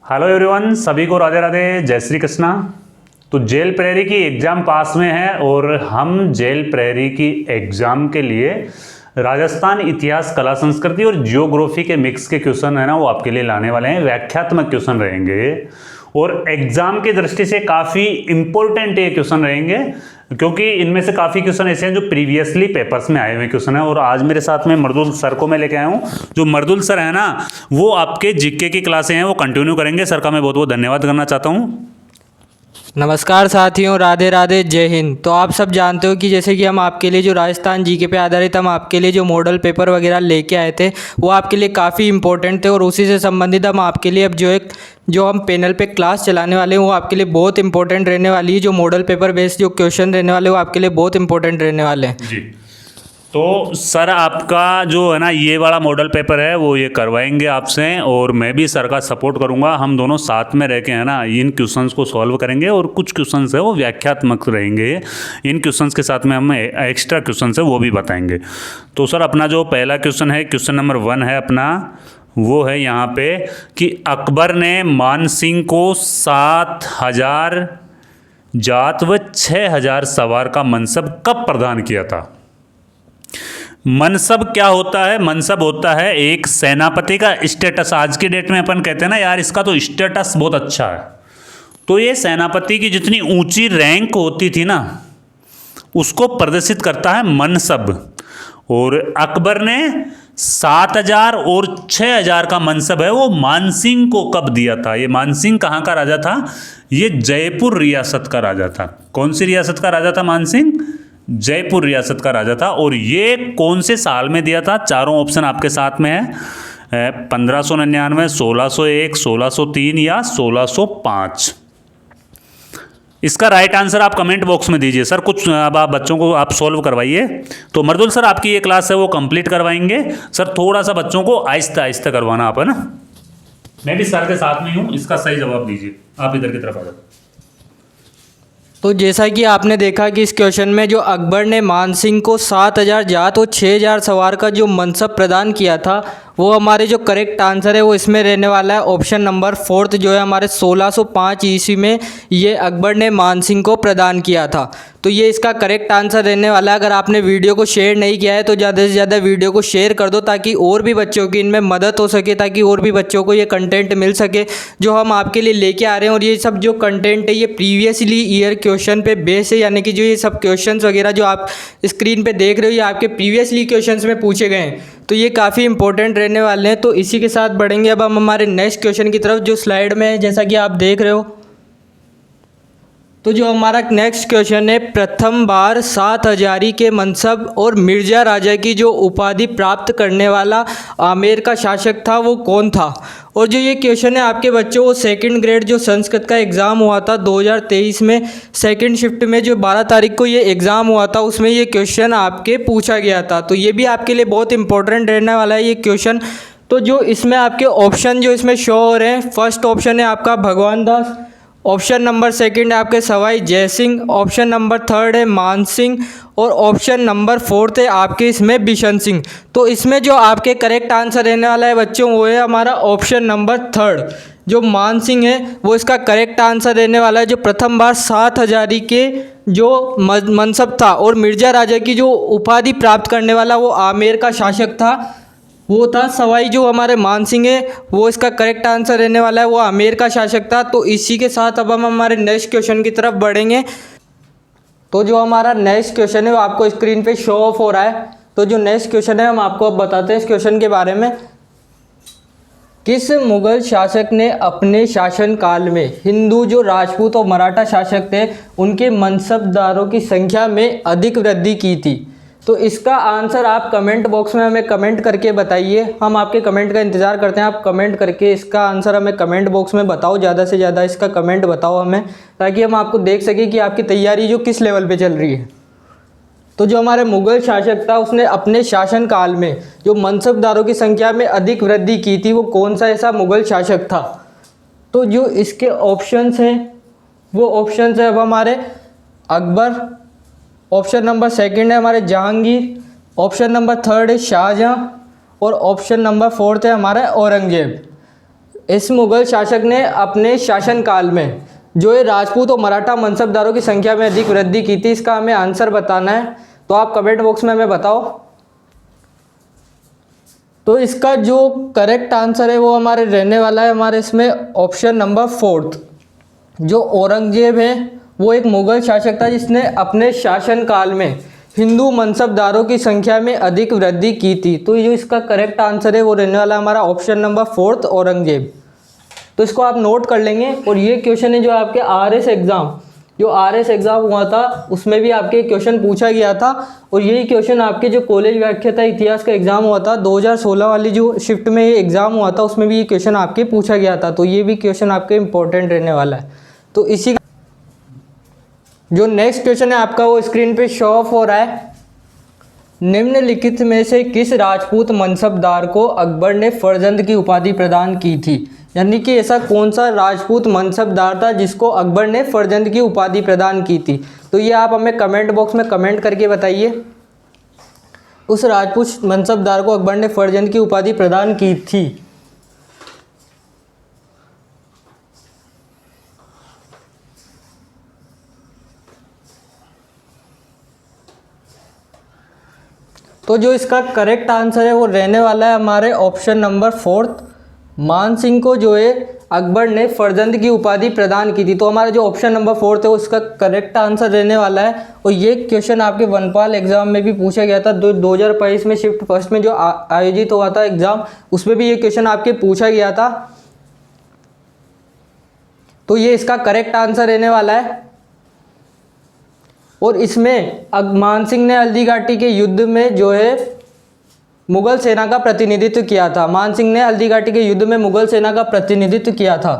Hello everyone, सभी को राधे राधे, जय श्री कृष्णा। तो जेल प्रहरी की एग्ज़ाम पास में है और हम जेल प्रहरी की एग्ज़ाम के लिए राजस्थान इतिहास, कला, संस्कृति और जियोग्राफी के मिक्स के क्वेश्चन है ना, वो आपके लिए लाने वाले हैं। व्याख्यात्मक क्वेश्चन रहेंगे और एग्ज़ाम की दृष्टि से काफ़ी इंपॉर्टेंट ये क्वेश्चन रहेंगे, क्योंकि इनमें से काफ़ी क्वेश्चन ऐसे हैं जो प्रीवियसली पेपर्स में आए हुए क्वेश्चन हैं। और आज मेरे साथ में मर्दुल सर को मैं लेके आया हूँ। जो मर्दुल सर है ना, वो आपके जीके की क्लासें हैं वो कंटिन्यू करेंगे। सर का मैं बहुत बहुत धन्यवाद करना चाहता हूँ। नमस्कार साथियों, राधे राधे, जय हिंद। तो आप सब जानते हो कि जैसे कि हम आपके लिए जो राजस्थान जीके पे आधारित हम आपके लिए जो मॉडल पेपर वगैरह लेके आए थे वो आपके लिए काफ़ी इंपॉर्टेंट थे, और उसी से संबंधित हम आपके लिए अब जो हम पैनल पे क्लास चलाने वाले हैं वो आपके लिए बहुत इंपॉर्टेंट रहने वाली है। जो मॉडल पेपर बेस्ड जो क्वेश्चन रहने वाले वो आपके लिए बहुत इंपॉर्टेंट रहने वाले हैं जी। तो सर आपका जो है ना ये वाला मॉडल पेपर है वो ये करवाएंगे आपसे, और मैं भी सर का सपोर्ट करूंगा। हम दोनों साथ में रह के है ना इन क्वेश्चंस को सॉल्व करेंगे, और कुछ क्वेश्चंस है वो व्याख्यात्मक रहेंगे। इन क्वेश्चंस के साथ में हम एक्स्ट्रा क्वेश्चंस है वो भी बताएंगे। तो सर अपना जो पहला क्वेश्चन है, क्वेश्चन नंबर 1 है अपना, वो है यहाँ पे कि अकबर ने मानसिंह को 7,000 जात व 6,000 सवार का मनसब कब प्रदान किया था? मनसब क्या होता है? मनसब होता है एक सेनापति का स्टेटस। आज की डेट में अपन कहते हैं ना यार इसका तो स्टेटस बहुत अच्छा है, तो ये सेनापति की जितनी ऊंची रैंक होती थी ना उसको प्रदर्शित करता है मनसब। और अकबर ने 7,000 और 6,000 का मनसब है वो मानसिंह को कब दिया था? ये मानसिंह कहाँ का राजा था? ये जयपुर रियासत का राजा था। कौन सी रियासत का राजा था मानसिंह? जयपुर रियासत का राजा था। और ये कौन से साल में दिया था? चारों ऑप्शन आपके साथ में है, 1599, 1601, 1603 या 1605। इसका राइट आंसर आप कमेंट बॉक्स में दीजिए। सर कुछ अब आप बच्चों को आप सॉल्व करवाइए। तो मर्दुल सर आपकी ये क्लास है वो कंप्लीट करवाएंगे। सर थोड़ा सा बच्चों को आहिस्ता आहिस्ता करवाना आप, है ना। मैं भी सर के साथ में हूँ, इसका सही जवाब दीजिए। आप इधर की तरफ आ जाओ। तो जैसा कि आपने देखा कि इस क्वेश्चन में जो अकबर ने मानसिंह को 7,000 जात और 6,000 सवार का जो मनसब प्रदान किया था, वो हमारे जो करेक्ट आंसर है वो इसमें रहने वाला है ऑप्शन नंबर 4 जो है हमारे 1605 ईस्वी में ये अकबर ने मानसिंह को प्रदान किया था। तो ये इसका करेक्ट आंसर रहने वाला है। अगर आपने वीडियो को शेयर नहीं किया है तो ज़्यादा से ज़्यादा वीडियो को शेयर कर दो, ताकि और भी बच्चों की इनमें मदद हो सके, ताकि और भी बच्चों को ये कंटेंट मिल सके जो हम आपके लिए लेके आ रहे हैं। और ये सब जो कंटेंट है ये प्रीवियसली ईयर क्वेश्चन पे बेस है, यानी कि जो ये सब क्वेश्चंस वगैरह जो आप स्क्रीन पे देख रहे हो ये आपके प्रीवियसली क्वेश्चंस में पूछे गए हैं, तो ये काफ़ी इंपॉर्टेंट रहने वाले हैं। तो इसी के साथ बढ़ेंगे अब हम हमारे नेक्स्ट क्वेश्चन की तरफ, जो स्लाइड में है जैसा कि आप देख रहे हो। तो जो हमारा नेक्स्ट क्वेश्चन है, प्रथम बार 7,000 के मनसब और मिर्जा राजा की जो उपाधि प्राप्त करने वाला आमेर का शासक था वो कौन था? और जो ये क्वेश्चन है आपके बच्चों वो सेकंड ग्रेड जो संस्कृत का एग्ज़ाम हुआ था 2023 में, सेकंड शिफ्ट में जो 12 तारीख को ये एग्ज़ाम हुआ था उसमें ये क्वेश्चन आपके पूछा गया था। तो ये भी आपके लिए बहुत इंपॉर्टेंट रहने वाला है ये क्वेश्चन। तो जो इसमें आपके ऑप्शन जो इसमें शो हो रहे हैं, फर्स्ट ऑप्शन है आपका भगवान दास, ऑप्शन नंबर सेकंड है आपके Sawai Jai Singh, option number third है मान सिंह, और ऑप्शन नंबर 4 है आपके इसमें बिशन सिंह। तो इसमें जो आपके करेक्ट आंसर रहने वाला है बच्चों वो है हमारा ऑप्शन नंबर 3, जो मान सिंह है वो इसका करेक्ट आंसर रहने वाला है। जो प्रथम बार 7,000 के जो मनसब था और मिर्जा राजा की जो उपाधि प्राप्त करने वाला वो आमेर का शासक था, वो था सवाई जो हमारे मानसिंह है, वो इसका करेक्ट आंसर रहने वाला है, वो आमेर का शासक था। तो इसी के साथ अब हम हमारे नेक्स्ट क्वेश्चन की तरफ बढ़ेंगे। तो जो हमारा नेक्स्ट क्वेश्चन है वो आपको स्क्रीन पे शो ऑफ हो रहा है। तो जो नेक्स्ट क्वेश्चन है हम आपको अब बताते हैं इस क्वेश्चन के बारे में। किस मुगल शासक ने अपने शासन काल में हिंदू जो राजपूत और मराठा शासक थे उनके मनसबदारों की संख्या में अधिक वृद्धि की थी? तो इसका आंसर आप कमेंट बॉक्स में हमें कमेंट करके बताइए। हम आपके कमेंट का इंतज़ार करते हैं। आप कमेंट करके इसका आंसर हमें कमेंट बॉक्स में बताओ, ज़्यादा से ज़्यादा इसका कमेंट बताओ हमें, ताकि हम आपको देख सकें कि आपकी तैयारी जो किस लेवल पे चल रही है। तो जो हमारे मुग़ल शासक था उसने अपने शासन काल में जो मनसबदारों की संख्या में अधिक वृद्धि की थी वो कौन सा ऐसा मुग़ल शासक था? तो जो इसके ऑप्शंस हैं वो ऑप्शंस है अब हमारे अकबर, ऑप्शन नंबर सेकंड है हमारे जहांगीर, ऑप्शन नंबर थर्ड है शाहजहाँ, और ऑप्शन नंबर 4 है हमारा औरंगजेब। इस मुगल शासक ने अपने शासनकाल में जो ये राजपूत और मराठा मनसबदारों की संख्या में अधिक वृद्धि की थी, इसका हमें आंसर बताना है। तो आप कमेंट बॉक्स में हमें बताओ। तो इसका जो करेक्ट आंसर है वो हमारे रहने वाला है हमारे इसमें ऑप्शन नंबर 4। जो औरंगजेब है वो एक मुगल शासक था जिसने अपने शासनकाल में हिंदू मनसबदारों की संख्या में अधिक वृद्धि की थी। तो जो इसका करेक्ट आंसर है वो रहने वाला हमारा ऑप्शन नंबर 4 औरंगजेब। तो इसको आप नोट कर लेंगे। और ये क्वेश्चन है जो आपके आरएस एग्ज़ाम हुआ था उसमें भी आपके क्वेश्चन पूछा गया था। और यही क्वेश्चन आपके जो कॉलेज व्याख्याता इतिहास का एग्ज़ाम हुआ था 2016 वाली जो शिफ्ट में ये एग्ज़ाम हुआ था उसमें भी ये क्वेश्चन आपके पूछा गया था। तो ये भी क्वेश्चन आपके इंपॉर्टेंट रहने वाला है। तो इसी जो नेक्स्ट क्वेश्चन है आपका वो स्क्रीन पे शो ऑफ हो रहा है। निम्नलिखित में से किस राजपूत मनसबदार को अकबर ने फर्जंद की उपाधि प्रदान की थी? यानी कि ऐसा कौन सा राजपूत मनसबदार था जिसको अकबर ने फर्जंद की उपाधि प्रदान की थी? तो ये आप हमें कमेंट बॉक्स में कमेंट करके बताइए उस राजपूत मनसबदार को अकबर ने फर्जंद की उपाधि प्रदान की थी। तो जो इसका करेक्ट आंसर है वो रहने वाला है हमारे ऑप्शन नंबर 4। मान सिंह को जो है अकबर ने फर्जंद की उपाधि प्रदान की थी। तो हमारा जो ऑप्शन नंबर 4 है वो इसका करेक्ट आंसर रहने वाला है। और ये क्वेश्चन आपके वनपाल एग्जाम में भी पूछा गया था 2022 में शिफ्ट फर्स्ट में जो आयोजित हुआ था एग्जाम, उसमें भी ये क्वेश्चन आपके पूछा गया था। तो ये इसका करेक्ट आंसर रहने वाला है। और इसमें मान सिंह ने हल्दी घाटी के युद्ध में जो है मुगल सेना का प्रतिनिधित्व किया था। मान सिंह ने हल्दी घाटी के युद्ध में मुगल सेना का प्रतिनिधित्व किया था।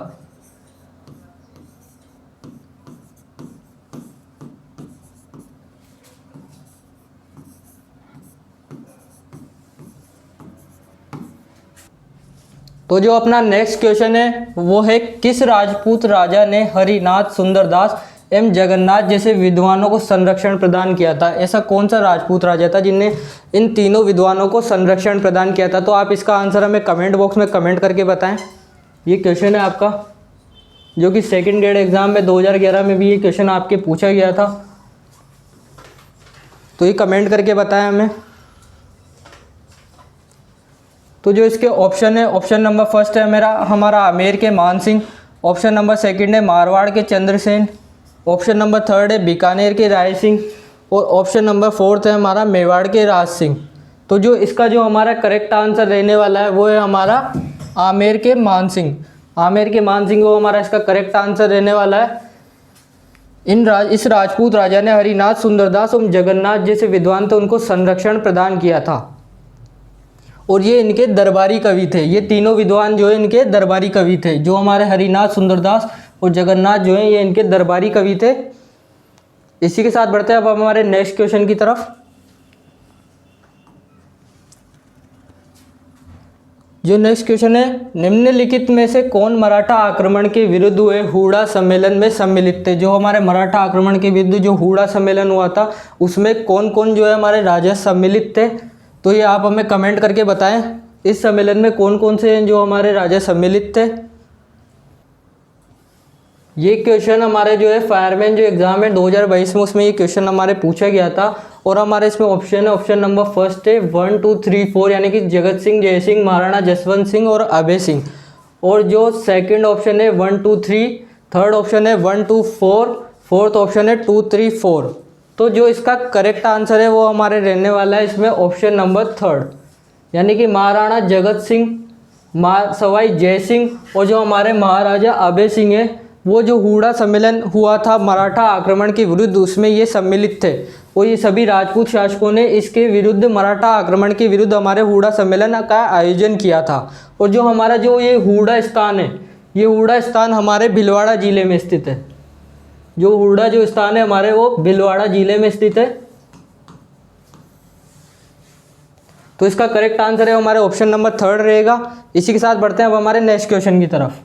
तो जो अपना नेक्स्ट क्वेश्चन है वो है किस राजपूत राजा ने हरिनाथ, सुंदरदास एवं जगन्नाथ जैसे विद्वानों को संरक्षण प्रदान किया था? ऐसा कौन सा राजपूत राजा था जिनने इन तीनों विद्वानों को संरक्षण प्रदान किया था? तो आप इसका आंसर हमें कमेंट बॉक्स में कमेंट करके बताएं। ये क्वेश्चन है आपका जो कि सेकंड ग्रेड एग्जाम में 2011 में भी ये क्वेश्चन आपके पूछा गया था। तो ये कमेंट करके बताएं हमें। तो जो इसके ऑप्शन है, ऑप्शन नंबर फर्स्ट है हमारा आमेर के मान सिंह, ऑप्शन नंबर सेकंड है मारवाड़ के चंद्रसेन, ऑप्शन नंबर थर्ड है बीकानेर के राय सिंह और ऑप्शन नंबर फोर्थ है हमारा मेवाड़ के राज सिंह। तो जो इसका जो हमारा करेक्ट आंसर रहने वाला है वो है हमारा आमेर के मान सिंह। आमेर के मान सिंह वो हमारा इसका करेक्ट आंसर रहने वाला है। इस राजपूत राजा ने हरिनाथ, सुंदरदास और जगन्नाथ जैसे विद्वान थे उनको संरक्षण प्रदान किया था। और ये इनके दरबारी कवि थे। ये तीनों विद्वान जो है इनके दरबारी कवि थे। जो हमारे हरिनाथ, सुंदरदास और जगन्नाथ जो है ये इनके दरबारी कवि थे। इसी के साथ बढ़ते हैं अब हमारे नेक्स्ट क्वेश्चन की तरफ। जो नेक्स्ट क्वेश्चन है, निम्नलिखित में से कौन मराठा आक्रमण के विरुद्ध हुए हूड़ा सम्मेलन में सम्मिलित थे? जो हमारे मराठा आक्रमण के विरुद्ध जो हूड़ा सम्मेलन हुआ था उसमें कौन कौन जो है हमारे राजा सम्मिलित थे? तो ये आप हमें कमेंट करके बताएं इस सम्मेलन में कौन कौन से हैं जो हमारे राजा सम्मिलित थे। ये क्वेश्चन हमारे जो है फायरमैन जो एग्ज़ाम है 2022 में उसमें ये क्वेश्चन हमारे पूछा गया था। और हमारे इसमें ऑप्शन है, ऑप्शन नंबर फर्स्ट है 1 2 3 4 यानी कि जगत सिंह, जय सिंह, महाराणा जसवंत सिंह और अभय सिंह। और जो सेकंड ऑप्शन है 1 2 3, थर्ड ऑप्शन है 1 2 4, फोर्थ ऑप्शन है 2 3 4। तो जो इसका करेक्ट आंसर है वो हमारे रहने वाला है इसमें ऑप्शन नंबर थर्ड, यानी कि महाराणा जगत सिंह, सवाई जय सिंह और जो हमारे महाराजा अभय सिंह है वो जो हूड़ा सम्मेलन हुआ था मराठा आक्रमण के विरुद्ध उसमें ये सम्मिलित थे। और ये सभी राजपूत शासकों ने इसके विरुद्ध, मराठा आक्रमण के विरुद्ध हमारे हूड़ा सम्मेलन का आयोजन किया था। और जो हमारा जो ये हूड़ा स्थान है, ये हूड़ा स्थान हमारे भिलवाड़ा जिले में स्थित है। जो हूड़ा जो स्थान है हमारे वो भिलवाड़ा जिले में स्थित है। तो इसका करेक्ट आंसर है हमारे ऑप्शन नंबर थर्ड रहेगा। इसी के साथ बढ़ते हैं अब हमारे नेक्स्ट क्वेश्चन की तरफ।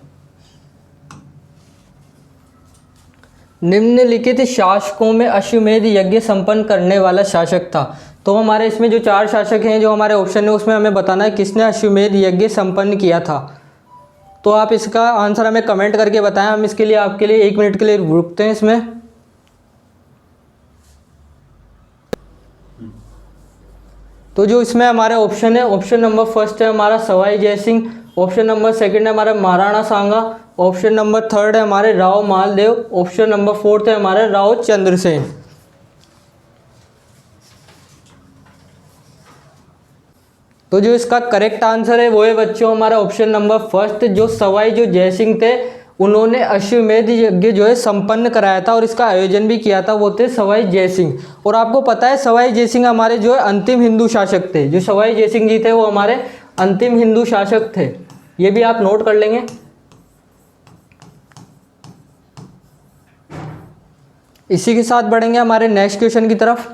निम्नलिखित शासकों में अश्वमेध यज्ञ संपन्न करने वाला शासक था। तो हमारे इसमें जो 4 शासक हैं जो हमारे ऑप्शन है उसमें हमें बताना है किसने अश्वमेध यज्ञ संपन्न किया था। तो आप इसका आंसर हमें कमेंट करके बताएं, हम इसके लिए आपके लिए 1 मिनट के लिए रुकते हैं इसमें। तो जो इसमें हमारे ऑप्शन है, ऑप्शन नंबर फर्स्ट है हमारा Sawai Jaisingh, option number second है हमारा Maharana Sanga, option number third है हमारे Rao Maldev, option number fourth है हमारे राव चंद्रसेन। तो जो इसका करेक्ट आंसर है वो है बच्चों हमारा ऑप्शन नंबर फर्स्ट। जो सवाई जो जयसिंह थे उन्होंने अश्वमेध यज्ञ जो है संपन्न कराया था और इसका आयोजन भी किया था, वो थे सवाई जयसिंह। और आपको पता है सवाई जयसिंह हमारे जो है अंतिम हिंदू शासक थे। जो सवाई जयसिंह जी थे वो हमारे अंतिम हिंदू शासक थे, ये भी आप नोट कर लेंगे। इसी के साथ बढ़ेंगे हमारे नेक्स्ट क्वेश्चन की तरफ।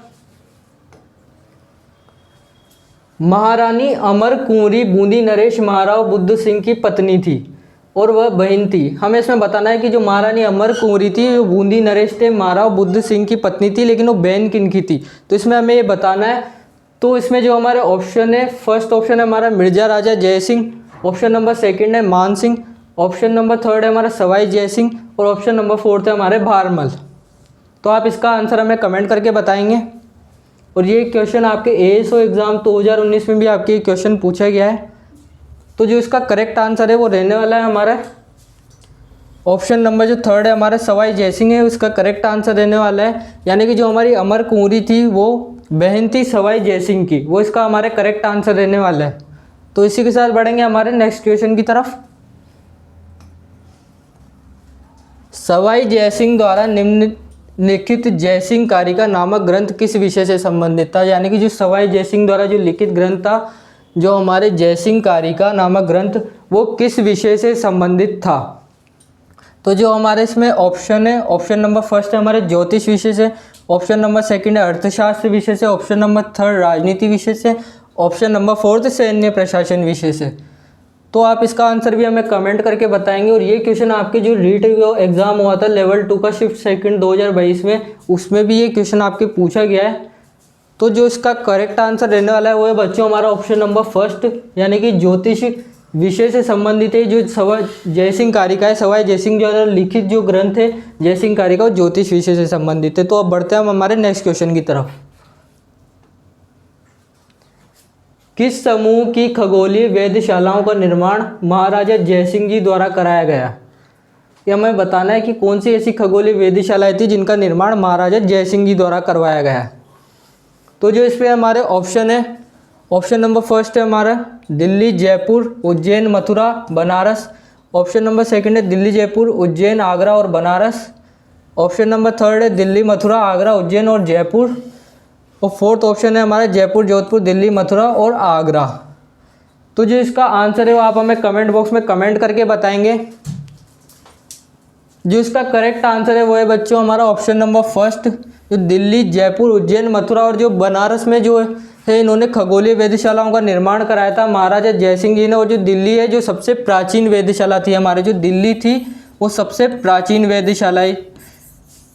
महारानी अमर कुंवरी बूंदी नरेश महाराव बुद्ध सिंह की पत्नी थी और वह बहन थी। हमें इसमें बताना है कि जो महारानी अमर कुंवरी थी वो बूंदी नरेश थे महाराव बुद्ध सिंह की पत्नी थी, लेकिन वो बहन किन की थी, तो इसमें हमें ये बताना है। तो इसमें जो हमारे ऑप्शन है, फर्स्ट ऑप्शन है हमारा मिर्जा राजा जयसिंह, ऑप्शन नंबर सेकंड है मान सिंह, ऑप्शन नंबर थर्ड है हमारा सवाई जयसिंह और ऑप्शन नंबर फोर्थ है हमारे भारमल। तो आप इसका आंसर हमें कमेंट करके बताएंगे। और ये क्वेश्चन आपके ASO एग्ज़ाम 2019 में भी आपके क्वेश्चन पूछा गया है। तो जो इसका करेक्ट आंसर है वो रहने वाला है हमारा ऑप्शन नंबर जो थर्ड है हमारा सवाई जयसिंह है, उसका करेक्ट आंसर रहने वाला है। यानी कि जो हमारी अमर कुंवरी थी वो बहन थी सवाई जयसिंह की, वो इसका हमारे करेक्ट आंसर रहने वाला है। तो इसी के साथ बढ़ेंगे हमारे नेक्स्ट क्वेश्चन की तरफ। सवाई जयसिंह द्वारा निम्नलिखित जयसिंह कारिका नामक ग्रंथ किस विषय से संबंधित था। यानी कि जो सवाई जयसिंह द्वारा जो लिखित ग्रंथ था, जो हमारे जयसिंह कारिका नामक ग्रंथ, वो किस विषय से संबंधित था। तो जो हमारे इसमें ऑप्शन है, ऑप्शन नंबर फर्स्ट है हमारे ज्योतिष विषय से, ऑप्शन नंबर सेकंड है अर्थशास्त्र विषय से, ऑप्शन नंबर थर्ड राजनीति विषय से, ऑप्शन नंबर फोर्थ सैन्य प्रशासन विषय से। तो आप इसका आंसर भी हमें कमेंट करके बताएंगे। और ये क्वेश्चन आपके जो रीट एग्जाम हुआ था लेवल 2 का शिफ्ट सेकंड 2022 में, उसमें भी ये क्वेश्चन आपके पूछा गया है। तो जो इसका करेक्ट आंसर रहने वाला है वो है बच्चों हमारा ऑप्शन नंबर फर्स्ट, यानी कि ज्योतिष विषय से संबंधित है। जो सवाई जयसिंह कारिका है, सवाई जयसिंह द्वारा लिखित जो ग्रंथ है जयसिंह कारिका, वो ज्योतिष विषय से संबंधित है। तो अब बढ़ते हैं हम हमारे नेक्स्ट क्वेश्चन की तरफ। किस समूह की खगोलीय वेधशालाओं का निर्माण महाराजा जयसिंह जी द्वारा कराया गया। ये हमें बताना है कि कौन सी ऐसी खगोलीय वेधशालाएं थी जिनका निर्माण महाराजा जयसिंह जी द्वारा करवाया गया है। तो जो इस पर हमारे ऑप्शन है, ऑप्शन नंबर फर्स्ट है हमारा Delhi Jaipur Ujjain Mathura Banaras, option number second है दिल्ली जयपुर उज्जैन आगरा और बनारस, ऑप्शन नंबर थर्ड है दिल्ली मथुरा आगरा उज्जैन और जयपुर, और फोर्थ ऑप्शन है हमारा जयपुर जोधपुर दिल्ली मथुरा और आगरा। तो जो इसका आंसर है वो आप हमें कमेंट बॉक्स में कमेंट करके बताएंगे। जो इसका करेक्ट आंसर है वो है बच्चों हमारा ऑप्शन नंबर फर्स्ट, जो दिल्ली जयपुर उज्जैन मथुरा और जो बनारस में जो है इन्होंने खगोलीय वेधशालाओं का निर्माण कराया था महाराजा जयसिंह जी ने। और जो दिल्ली है जो सबसे प्राचीन वेधशाला थी हमारे, जो दिल्ली थी वो सबसे प्राचीन वेधशालाएं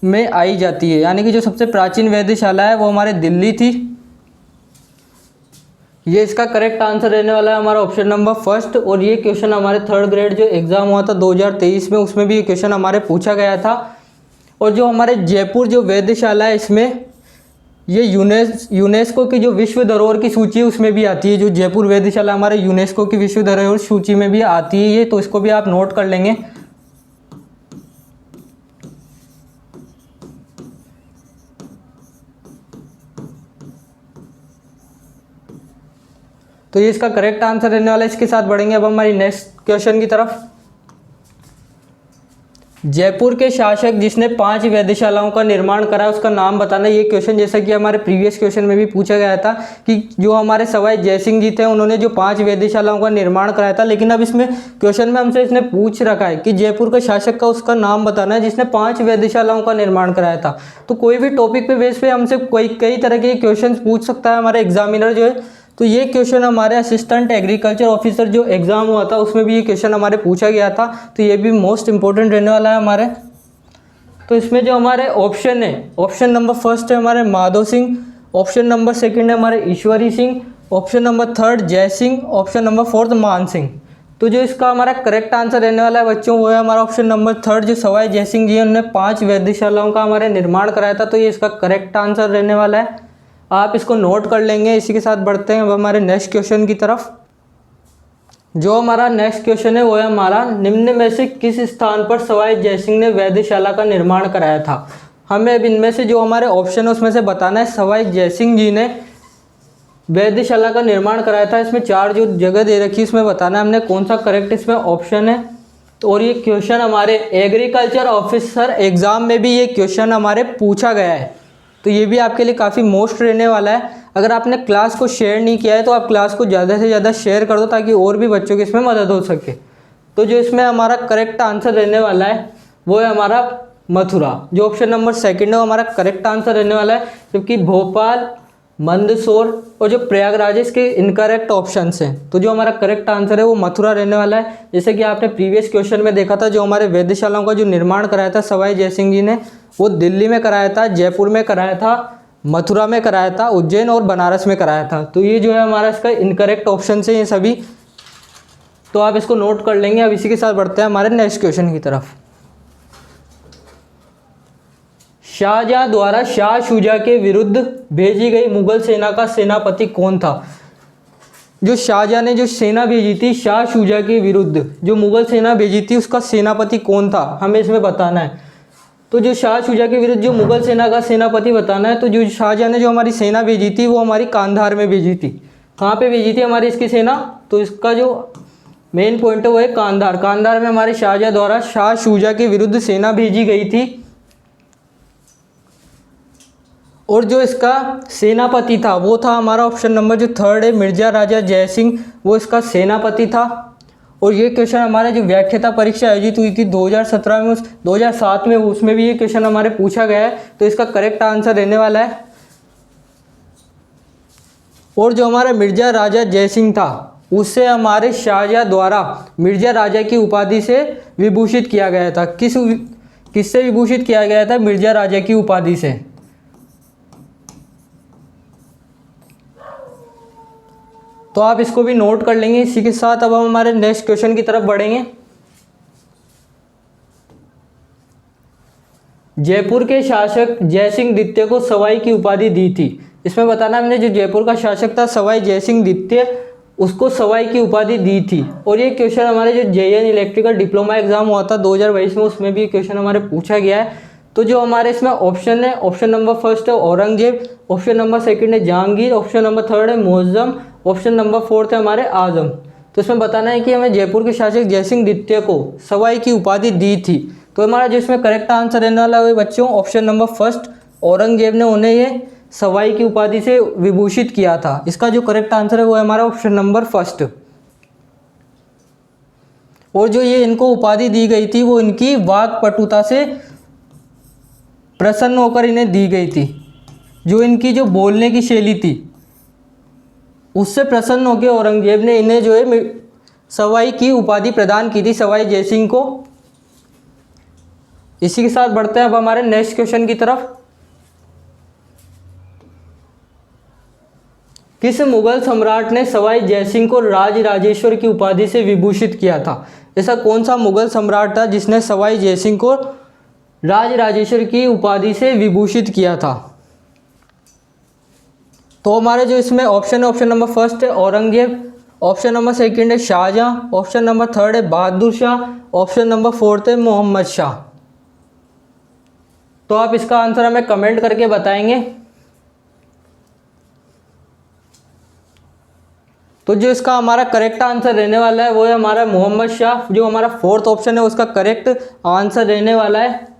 में आई जाती है। यानी कि जो सबसे प्राचीन वेधशाला है वो हमारे दिल्ली थी। ये इसका करेक्ट आंसर रहने वाला है हमारा ऑप्शन नंबर फर्स्ट। और ये क्वेश्चन हमारे थर्ड ग्रेड जो एग्ज़ाम हुआ था 2023 में, उसमें भी ये क्वेश्चन हमारे पूछा गया था। और जो हमारे जयपुर जो वेधशाला है इसमें ये यूनेस्को की जो विश्व धरोहर की सूची है उसमें भी आती है। जो जयपुर वेधशाला हमारे यूनेस्को की विश्व धरोहर सूची में भी आती है ये, तो इसको भी आप नोट कर लेंगे। तो ये इसका करेक्ट आंसर रहने वाला है। इसके साथ बढ़ेंगे अब हमारी नेक्स्ट क्वेश्चन की तरफ। जयपुर के शासक जिसने 5 वेधशालाओं का निर्माण करा उसका नाम बताना। ये क्वेश्चन जैसा कि हमारे प्रीवियस क्वेश्चन में भी पूछा गया था कि जो हमारे सवाई जयसिंह जी थे उन्होंने जो 5 वेधशालाओं का निर्माण कराया था, लेकिन अब इसमें क्वेश्चन में हमसे इसने पूछ रखा है कि जयपुर के शासक का उसका नाम बताना है जिसने 5 वेधशालाओं का निर्माण कराया था। तो कोई भी टॉपिक पे बेस पे हमसे कई तरह के क्वेश्चन पूछ सकता है हमारे एग्जामिनर जो है। तो ये क्वेश्चन हमारे असिस्टेंट एग्रीकल्चर ऑफिसर जो एग्ज़ाम हुआ था उसमें भी ये क्वेश्चन हमारे पूछा गया था। तो ये भी मोस्ट इंपॉर्टेंट रहने वाला है हमारे। तो इसमें जो हमारे ऑप्शन है, ऑप्शन नंबर फर्स्ट है हमारे Madho Singh, option number second है हमारे ईश्वरी सिंह, ऑप्शन नंबर थर्ड जय सिंह, ऑप्शन नंबर फोर्थ मान सिंह। तो जो इसका हमारा करेक्ट आंसर रहने वाला है बच्चों वो है हमारा ऑप्शन नंबर 3, जो सवाई जयसिंह जी उन्होंने 5 वेधशालाओं का हमारे निर्माण कराया था, तो ये इसका करेक्ट आंसर रहने वाला है। आप इसको नोट कर लेंगे। इसी के साथ बढ़ते हैं अब हमारे नेक्स्ट क्वेश्चन की तरफ। जो हमारा नेक्स्ट क्वेश्चन है वो है हमारा, निम्न में से किस स्थान पर सवाई जयसिंह ने वेधशाला का निर्माण कराया था। हमें अब इनमें से जो हमारे ऑप्शन है उसमें से बताना है सवाई जयसिंह जी ने वेधशाला का निर्माण कराया था। इसमें 4 जो जगह दे रखी है इसमें बताना है हमने कौन सा करेक्ट इसमें ऑप्शन है। और ये क्वेश्चन हमारे एग्रीकल्चर ऑफिसर एग्ज़ाम में भी ये क्वेश्चन हमारे पूछा गया है, तो ये भी आपके लिए काफ़ी मोस्ट रहने वाला है। अगर आपने क्लास को शेयर नहीं किया है तो आप क्लास को ज़्यादा से ज़्यादा शेयर कर दो ताकि और भी बच्चों की इसमें मदद हो सके। तो जो इसमें हमारा करेक्ट आंसर रहने वाला है वो है हमारा मथुरा। जो ऑप्शन नंबर 2 है वो हमारा करेक्ट आंसर रहने वाला है, जबकि भोपाल, मंदसौर और जो प्रयागराज है इसके इनकरेक्ट ऑप्शंस हैं। तो जो हमारा करेक्ट आंसर है वो मथुरा रहने वाला है। जैसे कि आपने प्रीवियस क्वेश्चन में देखा था, जो हमारे वेधशालाओं का जो निर्माण कराया था सवाई जयसिंह जी ने, वो दिल्ली में कराया था, जयपुर में कराया था, मथुरा में कराया था, उज्जैन और बनारस में कराया था। तो ये जो है हमारा इसका इनकरेक्ट ऑप्शन है ये सभी, तो आप इसको नोट कर लेंगे। अब इसी के साथ बढ़ते हैं हमारे नेक्स्ट क्वेश्चन की तरफ। शाहजहां द्वारा शाह शुजा के विरुद्ध भेजी गई मुगल सेना का सेनापति कौन था। जो शाहजहां ने जो सेना भेजी थी शाह शुजा के विरुद्ध, जो मुगल सेना भेजी थी उसका सेनापति कौन था, हमें इसमें बताना है। तो जो शाह शुजा के विरुद्ध जो मुगल सेना का सेनापति बताना है, तो जो शाहजहां ने जो हमारी सेना भेजी थी वो हमारी कांधार में भेजी थी। कहाँ पे भेजी थी हमारी इसकी सेना, तो इसका जो मेन पॉइंट है वो है कांधार। कांधार में हमारे शाहजहां द्वारा शाह शुजा के विरुद्ध सेना भेजी गई थी। और जो इसका सेनापति था वो था हमारा ऑप्शन नंबर जो 3 है मिर्जा राजा जयसिंह, वो इसका सेनापति था। और ये क्वेश्चन हमारे जो व्याख्याता परीक्षा आयोजित हुई थी 2017 में 2007 में, उसमें भी ये क्वेश्चन हमारे पूछा गया है, तो इसका करेक्ट आंसर रहने वाला है। और जो हमारा मिर्जा राजा जयसिंह था उससे हमारे शाहजहां द्वारा मिर्जा राजा की उपाधि से विभूषित किया गया था। किससे विभूषित किया गया था, मिर्जा राजा की उपाधि से। तो आप इसको भी नोट कर लेंगे। इसी के साथ अब हम हमारे नेक्स्ट क्वेश्चन की तरफ बढ़ेंगे। जयपुर के शासक जयसिंह द्वितीय को सवाई की उपाधि दी थी। इसमें बताना हमने जो जयपुर का शासक था सवाई जयसिंह द्वितीय, उसको सवाई की उपाधि दी थी। और ये क्वेश्चन हमारे जो JN इलेक्ट्रिकल डिप्लोमा एग्जाम हुआ था 2022 में, उसमें भी क्वेश्चन हमारे पूछा गया है। तो जो हमारे इसमें ऑप्शन है, ऑप्शन नंबर 1 है औरंगजेब, ऑप्शन नंबर 2 है जहांगीर, ऑप्शन नंबर 3 है मुअज्जम, ऑप्शन नंबर 4 है हमारे आजम। तो इसमें बताना है कि हमें जयपुर के शासक जयसिंह द्वितीय को सवाई की उपाधि दी थी। तो हमारा जो इसमें करेक्ट आंसर रहने वाला है बच्चों ऑप्शन नंबर 1, औरंगजेब ने उन्हें ये सवाई की उपाधि से विभूषित किया था। इसका जो करेक्ट आंसर है वो है हमारा ऑप्शन नंबर 1। और जो ये इनको उपाधि दी गई थी वो इनकी वाक्पटुता से प्रसन्न होकर इन्हें दी गई थी। जो इनकी जो बोलने की शैली थी उससे प्रसन्न होकर औरंगजेब ने इन्हें जो है सवाई की उपाधि प्रदान की थी, सवाई जयसिंह को। इसी के साथ बढ़ते हैं अब हमारे नेक्स्ट क्वेश्चन की तरफ। किस मुगल सम्राट ने सवाई जयसिंह को राज राजेश्वर की उपाधि से विभूषित किया था। ऐसा कौन सा मुगल सम्राट था जिसने सवाई जयसिंह को राज राजेश्वर की उपाधि से विभूषित किया था। तो हमारे जो इसमें ऑप्शन है, ऑप्शन नंबर 1 है औरंगजेब, ऑप्शन नंबर 2 है शाहजहां, ऑप्शन नंबर 3 है बहादुर शाह, ऑप्शन नंबर 4 है मोहम्मद शाह। तो आप इसका आंसर हमें कमेंट करके बताएंगे। तो जो इसका हमारा करेक्ट आंसर रहने वाला है वो है हमारा मोहम्मद शाह। जो हमारा 4th ऑप्शन है उसका करेक्ट आंसर रहने वाला है।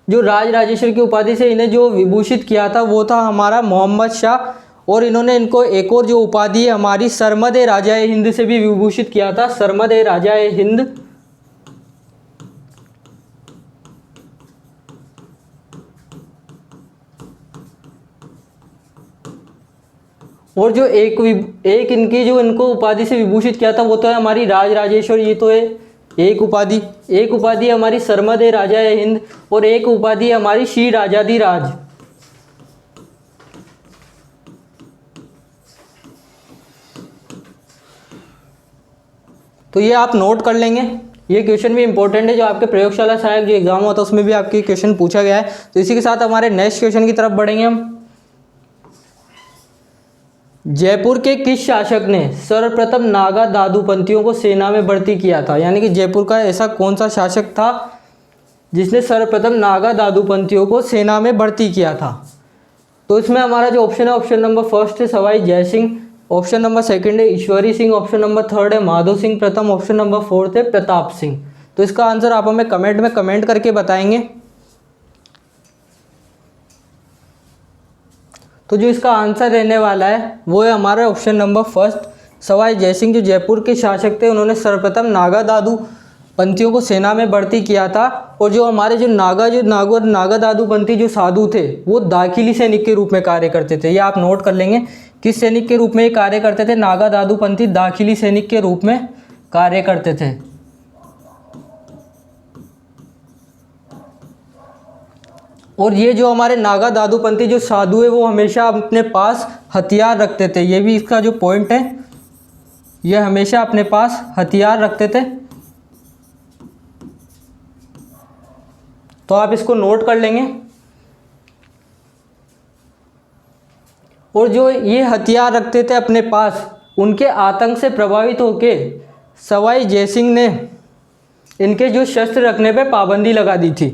जो राज राजेश्वर की उपाधि से इन्हें जो विभूषित किया था वो था हमारा मोहम्मद शाह। और इन्होंने इनको एक और जो उपाधि है हमारी सरमद-ए राजा-ए हिंद से भी विभूषित किया था, सरमद-ए राजा-ए हिंद। और जो एक इनकी जो इनको उपाधि से विभूषित किया था वो तो है हमारी राज राजेश्वर। ये तो है एक उपाधि हमारी सरमद-ए राजा-ए हिंद और एक उपाधि हमारी श्री राजाधिराज। तो ये आप नोट कर लेंगे। ये क्वेश्चन भी इंपॉर्टेंट है, जो आपके प्रयोगशाला सहायक जो एग्जाम होता है उसमें भी आपके क्वेश्चन पूछा गया है। तो इसी के साथ हमारे नेक्स्ट क्वेश्चन की तरफ बढ़ेंगे हम। जयपुर के किस शासक ने सर्वप्रथम नागा दादूपंथियों को सेना में भर्ती किया था? यानी कि जयपुर का ऐसा कौन सा शासक था जिसने सर्वप्रथम नागा दादूपंथियों को सेना में भर्ती किया था? तो इसमें हमारा जो ऑप्शन है, ऑप्शन नंबर फर्स्ट है Sawai Jai Singh, option number second है ईश्वरी सिंह, ऑप्शन नंबर थर्ड है माधो सिंह प्रथम, ऑप्शन नंबर फोर्थ है प्रताप सिंह। तो इसका आंसर आप हमें कमेंट में कमेंट करके बताएंगे। तो जो इसका आंसर रहने वाला है वो है हमारा option number first Sawai Jai Singh, जो जयपुर के शासक थे। उन्होंने सर्वप्रथम नागा दादूपंथियों को सेना में भर्ती किया था। और जो हमारे जो नागा दादूपंथी जो साधु थे वो दाखिली सैनिक के रूप में कार्य करते थे। ये आप नोट कर लेंगे, किस सैनिक के रूप में ये कार्य करते थे? नागा दादूपंथी दाखिली सैनिक के रूप में कार्य करते थे। और ये जो हमारे नागा दादूपंथी जो साधु है वो हमेशा अपने पास हथियार रखते थे। ये भी इसका जो पॉइंट है, ये हमेशा अपने पास हथियार रखते थे। तो आप इसको नोट कर लेंगे। और जो ये हथियार रखते थे अपने पास, उनके आतंक से प्रभावित होके सवाई जयसिंह ने इनके जो शस्त्र रखने पे पाबंदी लगा दी थी।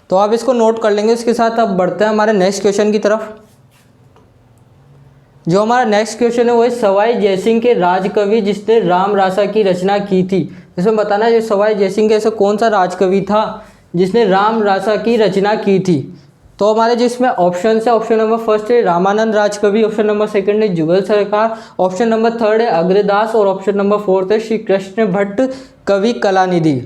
तो आप इसको नोट कर लेंगे। इसके साथ अब बढ़ते हैं हमारे नेक्स्ट क्वेश्चन की तरफ। जो हमारा नेक्स्ट क्वेश्चन है वो है सवाई जयसिंह के राजकवि जिसने राम रासा की रचना की थी। इसमें बताना है जो सवाई जयसिंह के ऐसा कौन सा राजकवि था जिसने राम रासा की रचना की थी। तो हमारे जो इसमें ऑप्शन है, ऑप्शन नंबर फर्स्ट है रामानंद राजकवि, ऑप्शन नंबर सेकंड है जुगल सरकार, ऑप्शन नंबर थर्ड है अग्रदास और ऑप्शन नंबर फोर्थ है श्री कृष्ण भट्ट कवि कलानिधि।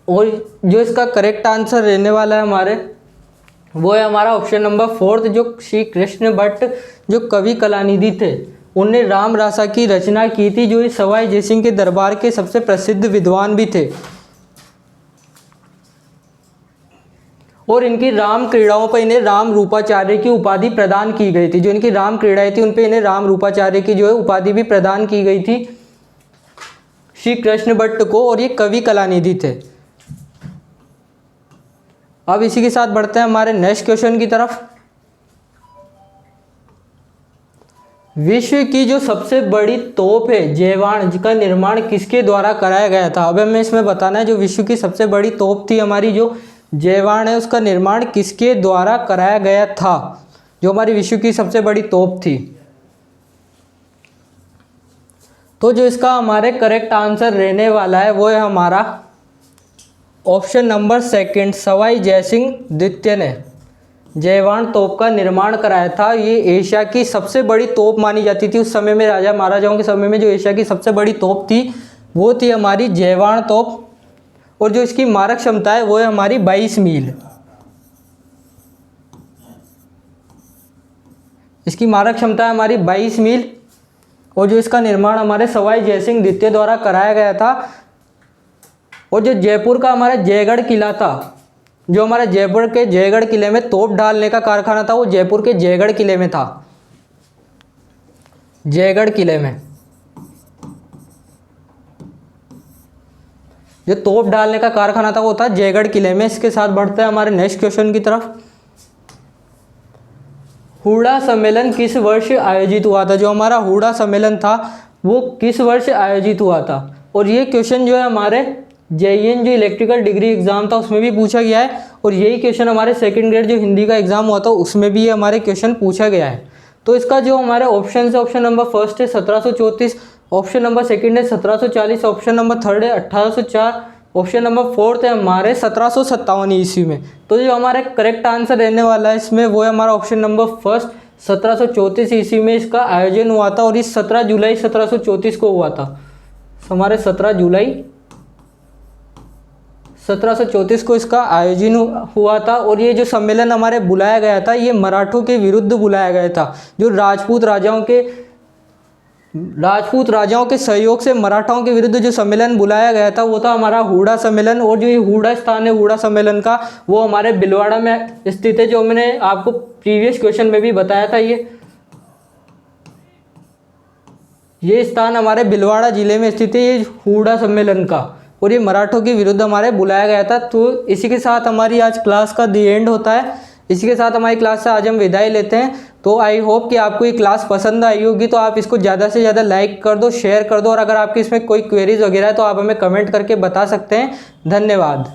और जो इसका करेक्ट आंसर रहने वाला है हमारे, वो है हमारा ऑप्शन नंबर फोर्थ, जो श्री कृष्ण भट्ट जो कवि कलानिधि थे उनने राम रासा की रचना की थी। जो सवाई जयसिंह के दरबार के सबसे प्रसिद्ध विद्वान भी थे। और इनकी राम क्रीड़ाओं पर इन्हें राम रूपाचार्य की उपाधि प्रदान की गई थी। जो इनकी राम क्रीड़ाएं थी उन पे इन्हें राम रूपाचार्य की जो है उपाधि भी प्रदान की गई थी श्री कृष्ण भट्ट को। और ये कवि कलानिधि थे। अब इसी के साथ बढ़ते हैं हमारे नेक्स्ट क्वेश्चन की तरफ। विश्व की जो सबसे बड़ी तोप है जयवाण का निर्माण किसके द्वारा कराया गया था? अब हमें इसमें बताना है जो विश्व की सबसे बड़ी तोप थी हमारी जो जयवाण है उसका निर्माण किसके द्वारा कराया गया था? जो हमारी विश्व की सबसे बड़ी तोप थी। तो जो इसका हमारे करेक्ट आंसर रहने वाला है वो है हमारा option number second Sawai Jaisingh द्वितीय ने जयवाण तोप का निर्माण कराया था। ये एशिया की सबसे बड़ी तोप मानी जाती थी उस समय में। राजा महाराजाओं के समय में जो एशिया की सबसे बड़ी तोप थी वो थी हमारी जयवाण तोप। और जो इसकी मारक क्षमता है वो है हमारी 22 मील। इसकी मारक क्षमता है हमारी 22 मील। और जो इसका निर्माण हमारे सवाई जयसिंह द्वितीय द्वारा कराया गया था। और जो जयपुर का हमारा जयगढ़ किला था, जो हमारे जयपुर के जयगढ़ किले में तोप डालने का कारखाना था वो जयपुर के जयगढ़ किले में था। जयगढ़ किले में जो तोप डालने का कारखाना था वो था जयगढ़ किले में। इसके साथ बढ़ते हैं हमारे नेक्स्ट क्वेश्चन की तरफ। हुड़ा सम्मेलन किस वर्ष आयोजित हुआ था? जो हमारा हुड़ा सम्मेलन था वो किस वर्ष आयोजित हुआ था? और ये क्वेश्चन जो है हमारे JEN जो इलेक्ट्रिकल डिग्री एग्जाम था उसमें भी पूछा गया है। और यही क्वेश्चन हमारे सेकंड ग्रेड जो हिंदी का एग्जाम हुआ था उसमें भी ये हमारे क्वेश्चन पूछा गया है। तो इसका जो हमारे ऑप्शन है, ऑप्शन नंबर फर्स्ट है 1734, ऑप्शन नंबर सेकंड है 1740, ऑप्शन नंबर थर्ड है 1804, ऑप्शन नंबर फोर्थ है हमारे 1757 ईस्वी में। तो जो हमारे करेक्ट आंसर रहने वाला है इसमें वो है हमारा ऑप्शन नंबर फर्स्ट 1734 ईस्वी में इसका आयोजन हुआ था। और इस 17 जुलाई 1734 को हुआ था। हमारे 17 जुलाई 1734 को इसका आयोजन हुआ था। और ये जो सम्मेलन हमारे बुलाया गया था ये मराठों के विरुद्ध बुलाया गया था। जो राजपूत राजाओं के राजपूत राजाओं के सहयोग से मराठाओं के विरुद्ध जो सम्मेलन बुलाया गया था वो था हमारा हूड़ा सम्मेलन। और जो ये हूड़ा स्थान है हूड़ा सम्मेलन का, वो हमारे भीलवाड़ा में स्थित है, जो मैंने आपको प्रीवियस क्वेश्चन में भी बताया था। ये स्थान हमारे भीलवाड़ा जिले में स्थित है, ये हूड़ा सम्मेलन का, और ये मराठों के विरुद्ध हमारे बुलाया गया था। तो इसी के साथ हमारी आज क्लास का दी एंड होता है। इसी के साथ हमारी क्लास से आज हम विदाई लेते हैं। तो आई होप कि आपको ये क्लास पसंद आई होगी, तो आप इसको ज़्यादा से ज़्यादा लाइक कर दो, शेयर कर दो, और अगर आपकी इसमें कोई क्वेरीज वगैरह है तो आप हमें कमेंट करके बता सकते हैं। धन्यवाद।